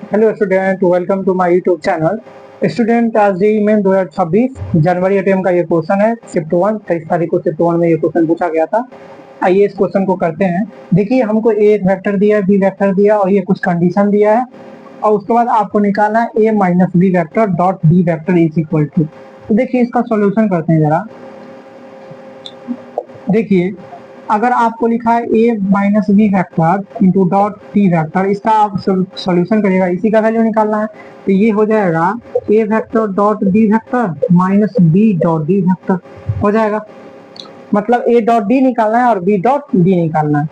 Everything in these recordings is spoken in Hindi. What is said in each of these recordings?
Hello student, welcome to my YouTube channel. Student, आज जेईई मेन 2026 जनवरी अटेम्प्ट का ये क्वेश्चन है शिफ्ट 1। 23 तारीख को शिफ्ट 1 में ये क्वेश्चन पूछा गया था। आइए इस क्वेश्चन को करते हैं। देखिए, हमको ए एक वेक्टर दिया है, बी वेक्टर दिया और ये कुछ कंडीशन दिया है और उसके बाद आपको निकालना है A minus B vector dot B vector is equal to. तो देखिए, इसका सॉल्यूशन करते हैं जरा। देखिए, अगर आपको लिखा है A minus B vector into dot T vector, इसका आप सॉल्यूशन करिएगा, इसी का वैल्यू निकालना है। तो ये हो जाएगा A vector dot B vector minus B dot D vector हो जाएगा। मतलब ए डॉट डी निकालना है और बी डॉट डी निकालना है।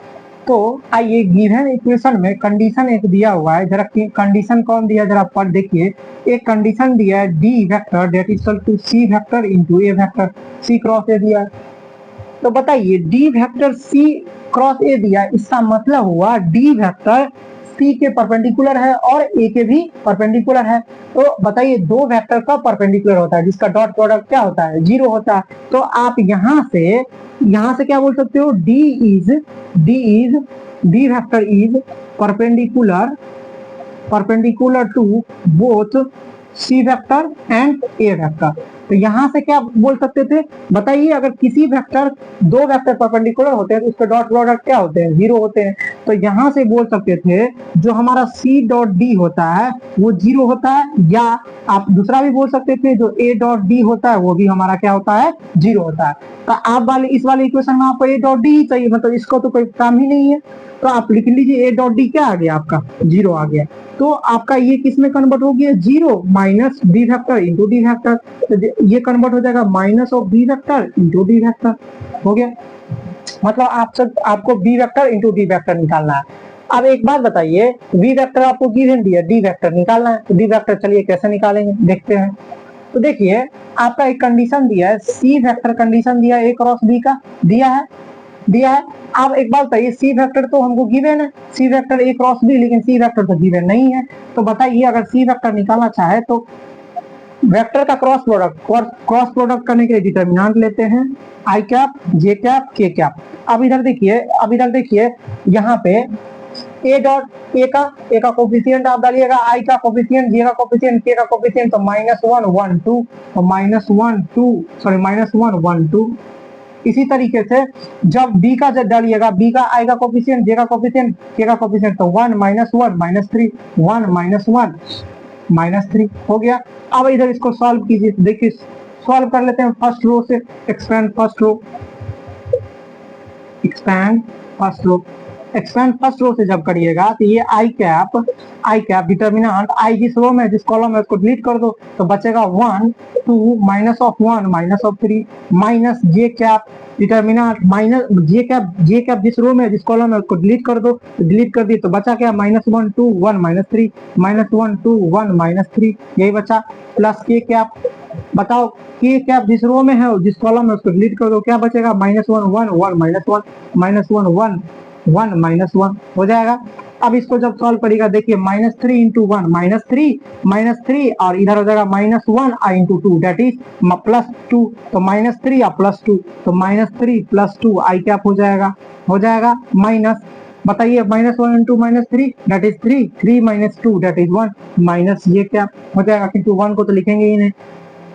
तो आइए, गिवन इक्वेशन में कंडीशन एक दिया हुआ है, जरा कंडीशन कौन दिया जरा पर देखिए। एक कंडीशन दिया है D vector that is equal to C vector into A vector, C cross A दिया है। तो बताइए, D vector C cross A दिया, इसका मतलब हुआ डी वेक्टर सी के परपेंडिकुलर है और ए के भी परपेंडिकुलर है। तो बताइए, दो वेक्टर का परपेंडिकुलर होता है जिसका डॉट प्रोडक्ट क्या होता है, 0 होता है। तो आप यहां से क्या बोल सकते हो, D vector is perpendicular to both C vector and A vector. तो यहां से क्या बोल सकते थे, बताइए, अगर किसी वेक्टर दो वेक्टर परपेंडिकुलर होते हैं तो उसके डॉट प्रोडक्ट क्या होते हैं, 0 होते हैं। तो यहां से बोल सकते थे जो हमारा सी डॉट डी होता है वो 0 होता है, या आप दूसरा भी बोल सकते थे जो ए डॉट डी होता है वो भी हमारा क्या होता है, 0 होता है। तो आप इस वाले इक्वेशन में आपको ए डॉट डी ही चाहिए, मतलब इसको तो कोई काम ही नहीं है। तो आप लिख लीजिए ए डॉट डी क्या आ गया, आपका 0 आ गया। तो आपका ये किस में कन्वर्ट हो गया, 0 minus B vector into D vector. तो ये कन्वर्ट हो जाएगा minus of B vector into D vector हो गया। मतलब आपको B vector into D vector निकालना है। अब एक बात बताइए, बी वेक्टर आपको गिवन दिया, डी वेक्टर निकालना है। तो डी वेक्टर चलिए कैसे निकालेंगे देखते हैं। तो देखिए, आपका एक कंडीशन दिया है, सी वेक्टर कंडीशन दिया है, ए क्रॉस बी का दिया है। अब एक बात बताइए, सी वेक्टर तो हमको गिवन है, C vector A cross B, लेकिन सी वेक्टर तो गिवन नहीं है। तो बताइए, अगर सी वेक्टर निकालना चाहे तो वेक्टर का क्रॉस प्रोडक्ट करने के लिए डिटर्मिनेंट लेते हैं, आई cap, J cap, K cap. अब इधर देखिए यहाँ पे ए डॉट ए का कोफिशिएंट आप डालिएगा, आई का कोफिशिएंट, जे का कोफिशिएंट, के का कोफिशिएंट, तो -1 1 2, तो -1 1 2। इसी तरीके से जब बी का डालिएगा, बी का आई का कोफिशिएंट, जे का कोफिशिएंट, के का कोफिशिएंट, तो 1 -1 -3, 1 -1 -3 हो गया। अब इधर इसको सॉल्व कीजिए, देखिए सॉल्व कर लेते हैं फर्स्ट रो से। एक्सपेंड फर्स्ट रो से जब करिएगा तो ये आई कैप डिटर्मिनेंट, आई जिस रो में जिस कॉलम में उसको डिलीट कर दो, तो बचेगा 1 2 minus of 1 minus of 3 minus J cap determinant minus J cap जिस रो में जिस कॉलम में उसको डिलीट कर दो, तो डिलीट कर दी तो बचा क्या, -1 2 1 -3 -1 2 1 -3, यही बचा। प्लस के कैप, बताओ के कैप जिस रो में है जिस कॉलम में उसको डिलीट कर दो, क्या बचेगा, -1 1 1 -1 1 -1 हो जाएगा। अब इसको जब सॉल्व करेगा, देखिए -3 इंटू 1 -3 और इधर हो जाएगा -1 इंटू 2 डेट इज +2, तो -3 या +2, तो -3 +2 आई कैप हो जाएगा माइनस, बताइए -1 into -3 that is 3 3 - 2 that is 1 minus ये क्या हो जाएगा, किंतु 1 को तो लिखेंगे ही नहीं,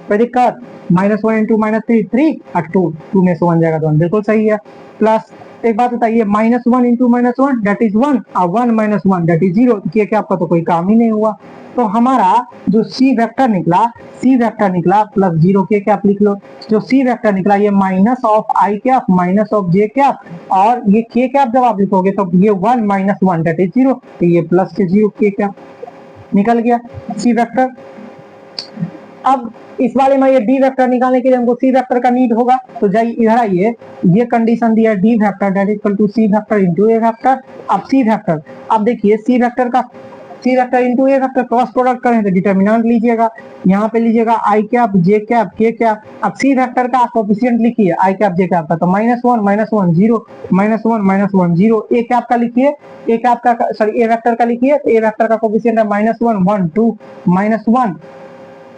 कोई दिक्कत। -1 इंटू -3 3 और 2 में से 1 जाएगा तो 1 बिल्कुल सही है। प्लस एक बात बताइए, -1 इंटू -1 डेट इज 1 और 1 - 1 डेट इज 0, ये क्या आपका तो कोई काम ही नहीं हुआ। तो हमारा जो सी वेक्टर निकला प्लस 0 के कैप लिख लो। जो सी वेक्टर निकला ये minus of I cap minus of J cap, और ये के कैप जब आप लिखोगे तो ये 1 - 1 डेट इज 0, तो ये प्लस के 0 के कैप निकल गया सी वेक्टर। अब इस वाले में ये डी वेक्टर निकालने के लिए हमको सी वेक्टर का नीड होगा, तो जाइए इधर आइए, ये कंडीशन दिया D vector that equal to C vector into A vector. अब सी वेक्टर, अब देखिए C vector into A vector cross product करें तो डिटर्मिनेंट लीजिएगा, यहाँ पे लीजिएगा I cap J cap K cap. अब सी वेक्टर का कोफिशिएंट लिखिए आई कैप जे कैप का, तो -1 -1 0 -1 -1 0। ए कैप का लिखिए, ए वेक्टर का लिखिए, तो ए वेक्टर का कोफिशिएंट है -1 1 2 -1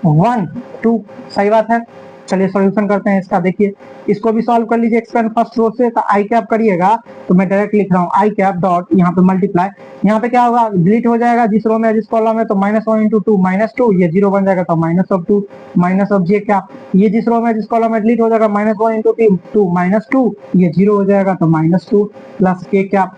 1 2, सही बात है। चलिए सॉल्यूशन करते हैं इसका। देखिए इसको भी सॉल्व कर लीजिए एक्सपेंड फर्स्ट रो से। तो आई कैप करिएगा तो मैं डायरेक्ट लिख रहा हूँ आई कैप डॉट यहाँ पे मल्टीप्लाई, यहाँ पे क्या होगा डिलीट हो जाएगा जिस रो में जिस कॉलम में, तो -1 इंटू टू -2 ये 0 बन जाएगा, तो -2 माइनस ऑफ जे कैप, ये जिस रो में जिस कॉलम में डिलीट हो जाएगा -1 इंटू टू -2 ये 0 हो जाएगा, तो -2 प्लस के कैप,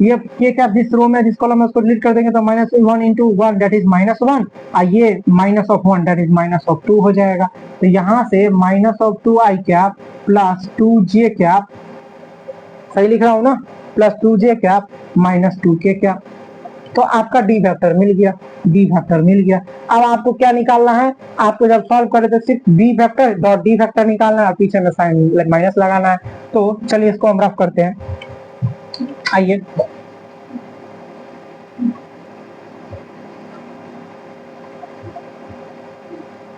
ये के कैप जिस रो में जिस कॉलम में उसको डिलीट कर देंगे तो -1 इंटू 1 दैट इज -1 और ये -1 दैट इज -2 हो जाएगा। तो यहाँ से -2 आई कैप प्लस 2 जे कैप, सही लिख रहा हूँ ना, प्लस 2 जे कैप -2 के कैप। तो आपका डी वेक्टर मिल गया, डी वेक्टर मिल गया। अब आपको क्या निकालना है, आपको जब सॉल्व करे तो सिर्फ B vector dot D vector निकालना है, पीछे में साइन माइनस लगाना है। तो चलिए इसको हम रफ करते हैं, आइए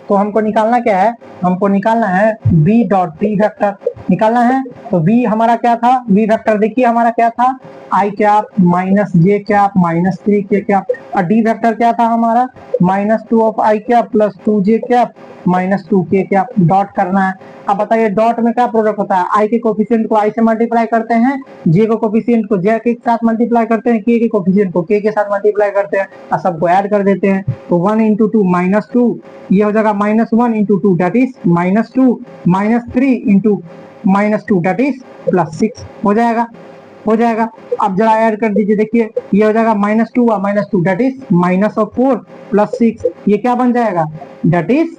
तो हमको निकालना क्या है, हमको निकालना है बी डॉट डी वेक्टर निकालना है। तो बी हमारा क्या था, बी वेक्टर देखिए हमारा क्या था, आई कैप माइनस जे कैप -3 के कैप, और डी वेक्टर क्या था हमारा -2 of I cap plus 2 J cap -2 के कैप। डॉट करना है। अब बताइए डॉट में क्या प्रोडक्ट होता है, आई के कोफिशिएंट को आई से मल्टीप्लाई करते हैं, जे को कोफिशिएंट को जे के साथ मल्टीप्लाई करते हैं, के कोफिशिएंट को के साथ मल्टीप्लाई करते हैं और सबको ऐड कर देते हैं। तो 1 इंटू 2 -2 ये हो जाएगा -1 into 2 that is -2 -3 into -2 that is +6 हो जाएगा, हो जाएगा। अब जरा ऐड कर दीजिए, देखिए ये हो जाएगा -2 और -2 दैट इज -4 प्लस 6 ये क्या बन जाएगा दैट इज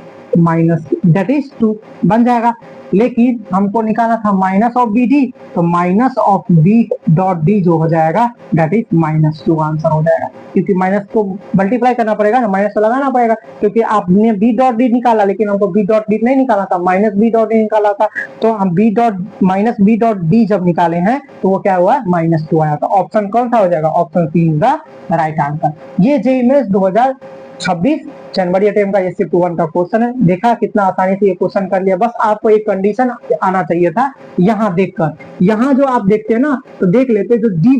2 बन जाएगा। लेकिन हमको निकालना था माइनस ऑफ बी डी, तो minus of B dot D जो हो जाएगा दैट इज -2 आंसर हो जाएगा, क्योंकि माइनस को मल्टीप्लाई करना पड़ेगा ना, माइनस तो लगाना पड़ेगा, क्योंकि आपने बी डॉट डी निकाला लेकिन हमको बी डॉट डी नहीं निकाला था, माइनस बी डॉट डी निकाला था। तो हम बी डॉट डी जब निकाले हैं तो वो क्या हुआ -2 आया। तो ऑप्शन कौन सा हो जाएगा, option C is the right answer. ये जेईई मेंस 2026 जनवरी अटेम्प्ट का ये शिफ्ट 1 का क्वेश्चन है। देखा कितना आसानी से ये क्वेश्चन कर लिया, बस आपको एक कंडीशन आना चाहिए था यहाँ देखकर। यहाँ जो आप देखते हैं ना तो देख लेते, जो डी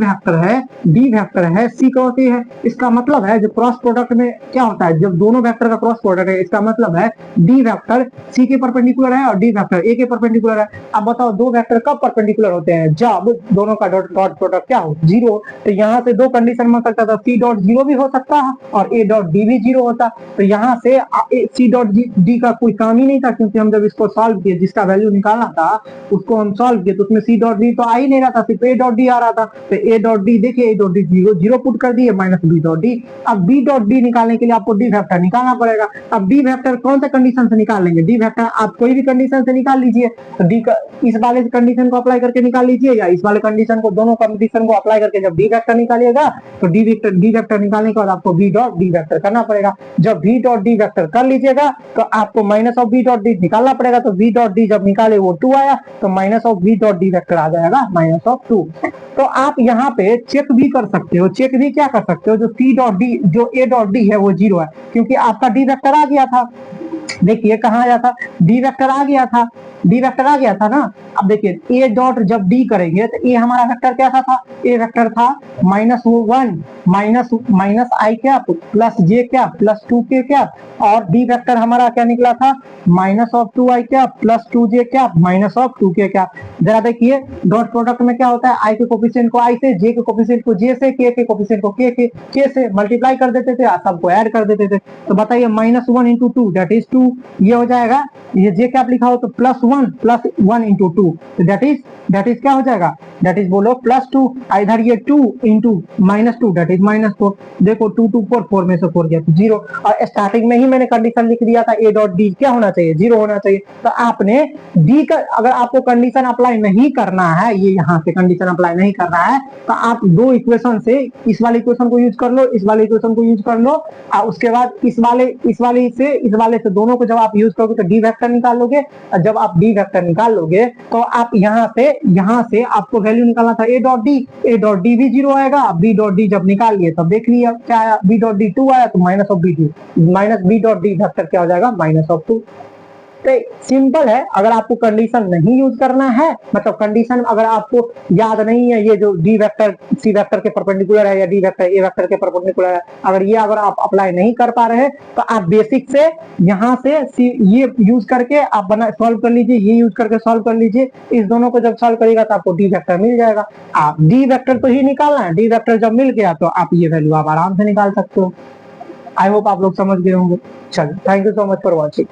वेक्टर है सी क्रॉस ए है, इसका मतलब है जो क्रॉस प्रोडक्ट में क्या होता है, जब दोनों वेक्टर का क्रॉस प्रोडक्ट है इसका मतलब है डी वेक्टर सी के परपेंडिकुलर है और डी वेक्टर ए के परपेंडिकुलर है। अब बताओ दो वेक्टर कब परपेंडिकुलर होते हैं, जब दोनों का डॉट प्रोडक्ट क्या हो 0। तो यहाँ से दो कंडीशन बन सकता था, सी डॉट 0 भी हो सकता है और ए डॉट डी भी 0 होता। तो यहाँ से सी डॉट डी का कोई काम ही नहीं था, क्योंकि हम जब इसको सॉल्व किए जिसका वैल्यू निकालना था उसको हम सॉल्व किए तो उसमें सी डॉट डी तो आ ही नहीं रहा था, सिर्फ ए डॉट डी आ रहा था। तो ए डॉट डी देखिए, ए डॉट डी 0 पुट कर दिए माइनस बी डॉट डी। अब बी डॉट डी निकालने के लिए आपको डी वेक्टर निकालना पड़ेगा। अब डी वेक्टर कौन सा कंडीशन से निकाल लेंगे, डी वेक्टर आप कोई भी कंडीशन से निकाल लीजिए। तो डी का इस वाले कंडीशन को अप्लाई करके निकाल लीजिए या इस वाले कंडीशन को, दोनों कंडीशन को अप्लाई करके जब डी वेक्टर निकालिएगा तो डी वेक्टर निकालने के बाद आपको बी डॉट डी वेक्टर करना पड़ेगा। जब बी डॉट डी वेक्टर कर लीजिएगा तो आपको minus of B dot D निकालना पड़ेगा। तो बी डॉट डी जब निकाले वो 2 आया, तो minus of B dot D vector आ जाएगा -2। तो आप यहाँ पे चेक भी कर सकते हो, चेक भी क्या कर सकते हो, जो सी डॉट डी जो ए डॉट डी है वो 0 है, क्योंकि आपका डी वेक्टर आ गया था। देखिए कहाँ आया था, डी वेक्टर आ गया था, डी वेक्टर आ गया था ना। अब देखिए ए डॉट जब डी करेंगे तो ए हमारा वेक्टर क्या था, ए वेक्टर था -1 माइनस आई कैप प्लस जे कैप प्लस 2 के कैप, और डी वेक्टर हमारा क्या निकला था -2 आई कैप प्लस 2 जे कैप -2 के कैप। जरा देखिए डॉट प्रोडक्ट में क्या होता है, आई के कोफिशिएंट को आई से, जे के कोफिशिएंट को जे से, के कोफिशिएंट को के से मल्टीप्लाई कर देते थे, सबको ऐड कर देते थे। तो बताइए -1 इंटू 2 दैट इज 2 ये हो जाएगा, ये जे कैप लिखा हो तो +1 इंटू 2 दैट इज क्या हो जाएगा, दैट इज बोलो +2। इधर ये 2 इंटू -2 दैट इज -4। देखो 2 2 4 में से 4 गया तो 0। और स्टार्टिंग में ही मैंने कंडीशन लिख दिया था ए डॉट डी क्या होना चाहिए, 0 होना चाहिए। तो आपने डी का अगर आपको कंडीशन अप्लाई नहीं करना है, ये यहाँ से कंडीशन अप्लाई नहीं करना है, तो आप दो इक्वेशन से इस वाले इक्वेशन को यूज कर लो, इस वाले इक्वेशन को यूज कर लो, और उसके बाद इस वाले से दोनों को जब आप यूज करोगे तो डी वेक्टर निकाल लोगे। और जब आप डी वेक्टर निकाल लोगे तो आप यहाँ से आपको वैल्यू निकालना था ए डॉट डी भी 0 आएगा। बी डॉट डी जब निकाल लिए तब देख लिया क्या आया, बी डॉट डी 2 आया तो minus B dot D vector क्या हो जाएगा -2। तो सिंपल है, अगर आपको कंडीशन नहीं यूज करना है, मतलब कंडीशन अगर आपको याद नहीं है, ये जो डी वेक्टर सी वेक्टर के परपेंडिकुलर है या डी वेक्टर ए वेक्टर के परपेंडिकुलर है, अगर ये अगर आप अप्लाई नहीं कर पा रहे तो आप बेसिक से यहाँ से ये यूज करके आप बना सॉल्व कर लीजिए, ये यूज करके सॉल्व कर लीजिए। इस दोनों को जब सॉल्व करेगा तो आपको डी वेक्टर मिल जाएगा। आप डी वेक्टर तो ही निकालना है, डी वेक्टर जब मिल गया तो आप ये वैल्यू आप आराम से निकाल सकते हो। आई होप आप लोग समझ गए होंगे। चलिए, thank you so much for watching.